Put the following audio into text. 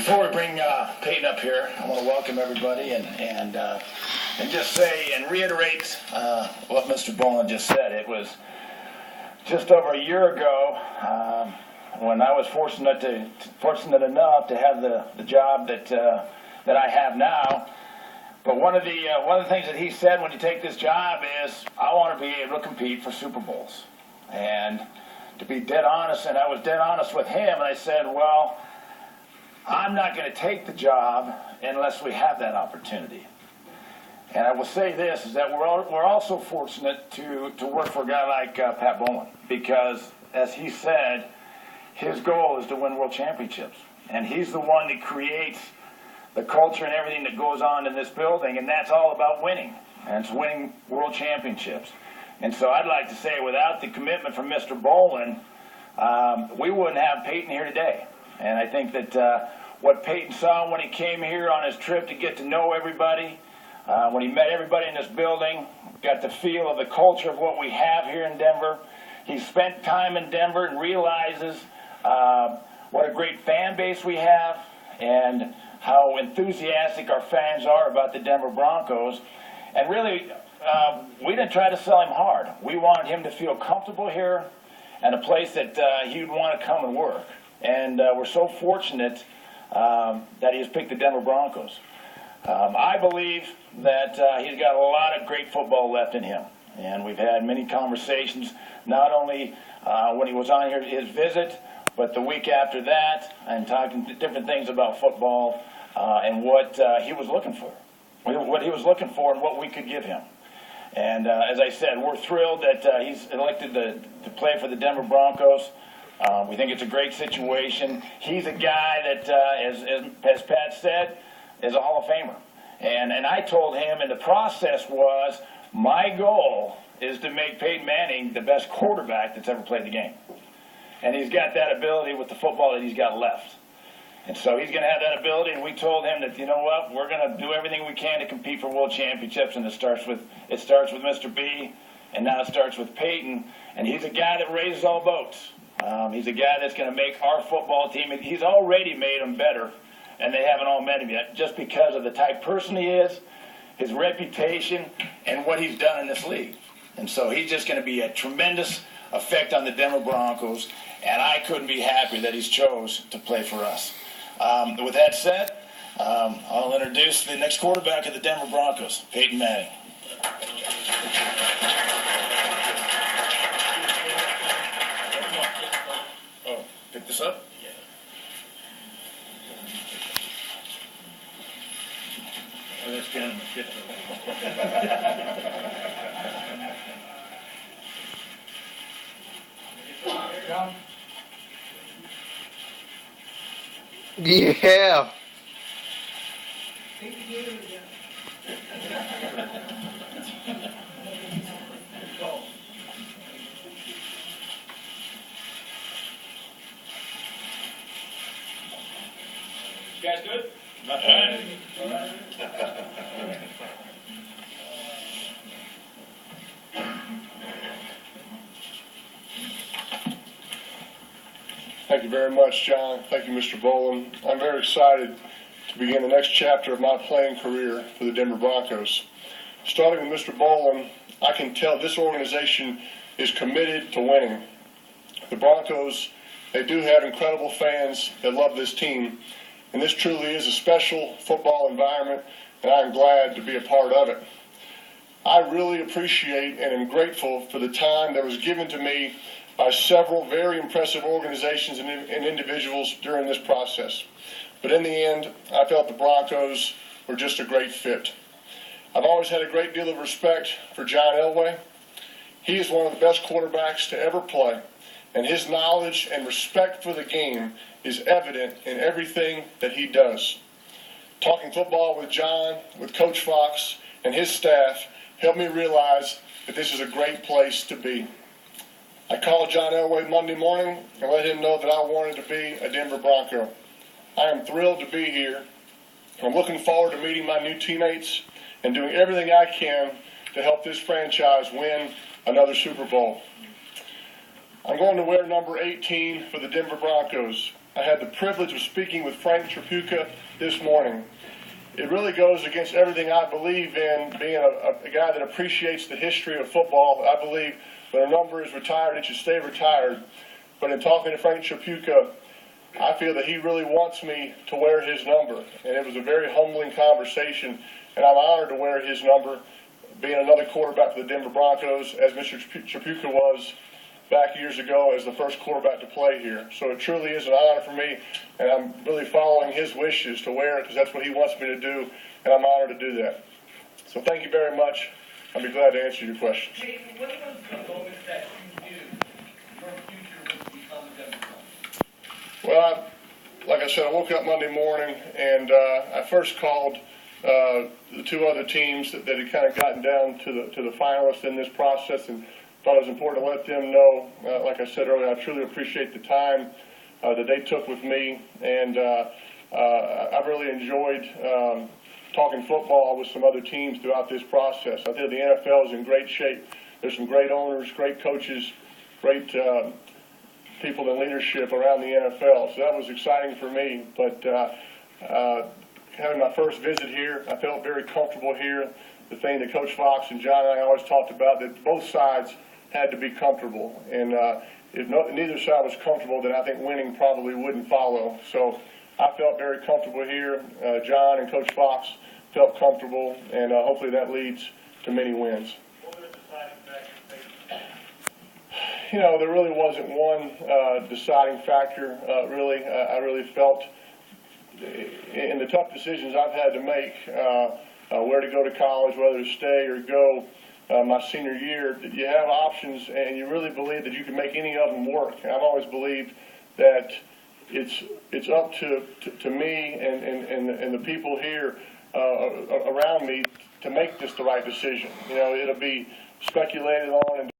Before we bring Peyton up here, I want to welcome everybody and just say and reiterate what Mr. Boland just said. It was just over a year ago when I was fortunate enough to have the job that I have now. But one of the things that he said when you take this job is, I want to be able to compete for Super Bowls. And to be dead honest, and I was dead honest with him, and I said, well, I'm not going to take the job unless we have that opportunity. And I will say this, is that we're also fortunate to work for a guy like Pat Boland, because, as he said, his goal is to win world championships. And he's the one that creates the culture and everything that goes on in this building, and that's all about winning, and it's winning world championships. And so I'd like to say, without the commitment from Mr. Boland, we wouldn't have Peyton here today. And I think that what Peyton saw when he came here on his trip to get to know everybody, when he met everybody in this building, got the feel of the culture of what we have here in Denver. He spent time in Denver and realizes what a great fan base we have and how enthusiastic our fans are about the Denver Broncos. And really, we didn't try to sell him hard. We wanted him to feel comfortable here and a place that he would want to come and work. And we're so fortunate that he has picked the Denver Broncos. I believe that he's got a lot of great football left in him. And we've had many conversations, not only when he was on here his visit, but the week after that, and talking different things about football and what he was looking for. What he was looking for and what we could give him. And as I said, we're thrilled that he's elected to play for the Denver Broncos. We think it's a great situation. He's a guy that, as Pat said, is a Hall of Famer. And I told him, and the process was, my goal is to make Peyton Manning the best quarterback that's ever played the game. And he's got that ability with the football that he's got left. And so he's going to have that ability, and we told him that, you know what, we're going to do everything we can to compete for world championships, and it starts with Mr. B, and now it starts with Peyton, and he's a guy that raises all boats. He's a guy that's going to make our football team, he's already made them better, and they haven't all met him yet, just because of the type of person he is, his reputation, and what he's done in this league. And so he's just going to be a tremendous effect on the Denver Broncos, and I couldn't be happier that he's chose to play for us. With that said, I'll introduce the next quarterback of the Denver Broncos, Peyton Manning. Oh, pick this up? Yeah. Oh, that's kind of a fit. Yeah. You guys good? Not bad. All right. Thank you very much, John. Thank you, Mr. Boland. I'm very excited to begin the next chapter of my playing career for the Denver Broncos. Starting with Mr. Boland, I can tell this organization is committed to winning. The Broncos, they do have incredible fans that love this team, and this truly is a special football environment, and I'm glad to be a part of it. I really appreciate and am grateful for the time that was given to me by several very impressive organizations and individuals during this process. But in the end, I felt the Broncos were just a great fit. I've always had a great deal of respect for John Elway. He is one of the best quarterbacks to ever play, and his knowledge and respect for the game is evident in everything that he does. Talking football with John, with Coach Fox, and his staff helped me realize that this is a great place to be. I called John Elway Monday morning and let him know that I wanted to be a Denver Bronco. I am thrilled to be here. I'm looking forward to meeting my new teammates and doing everything I can to help this franchise win another Super Bowl. I'm going to wear number 18 for the Denver Broncos. I had the privilege of speaking with Frank Tripucka this morning. It really goes against everything I believe in, being a guy that appreciates the history of football. I believe when a number is retired, it should stay retired. But in talking to Frank Tripucka, I feel that he really wants me to wear his number. And it was a very humbling conversation, and I'm honored to wear his number, being another quarterback for the Denver Broncos, as Mr. Tripucka was back years ago as the first quarterback to play here. So it truly is an honor for me, and I'm really following his wishes to wear it because that's what he wants me to do, and I'm honored to do that. So thank you very much. I'll be glad to answer your questions. Peyton, what was the moment that you knew your future would become a Democrat? Well, like I said, I woke up Monday morning, and I first called the two other teams that had kind of gotten down to the finalists in this process, and thought it was important to let them know, like I said earlier, I truly appreciate the time that they took with me, and I really enjoyed talking football with some other teams throughout this process. I think the NFL is in great shape. There's some great owners, great coaches, great people in leadership around the NFL, so that was exciting for me. But having my first visit here, I felt very comfortable here. The thing that Coach Fox and John and I always talked about, that both sides had to be comfortable, and if neither side was comfortable, then I think winning probably wouldn't follow. So I felt very comfortable here. John and Coach Fox felt comfortable, and hopefully that leads to many wins. What were the deciding factors? You know, there really wasn't one deciding factor. Really, I really felt in the tough decisions I've had to make, where to go to college, whether to stay or go. My senior year, that you have options, and you really believe that you can make any of them work. I've always believed that it's up to me and the people here around me to make this the right decision. You know, it'll be speculated on and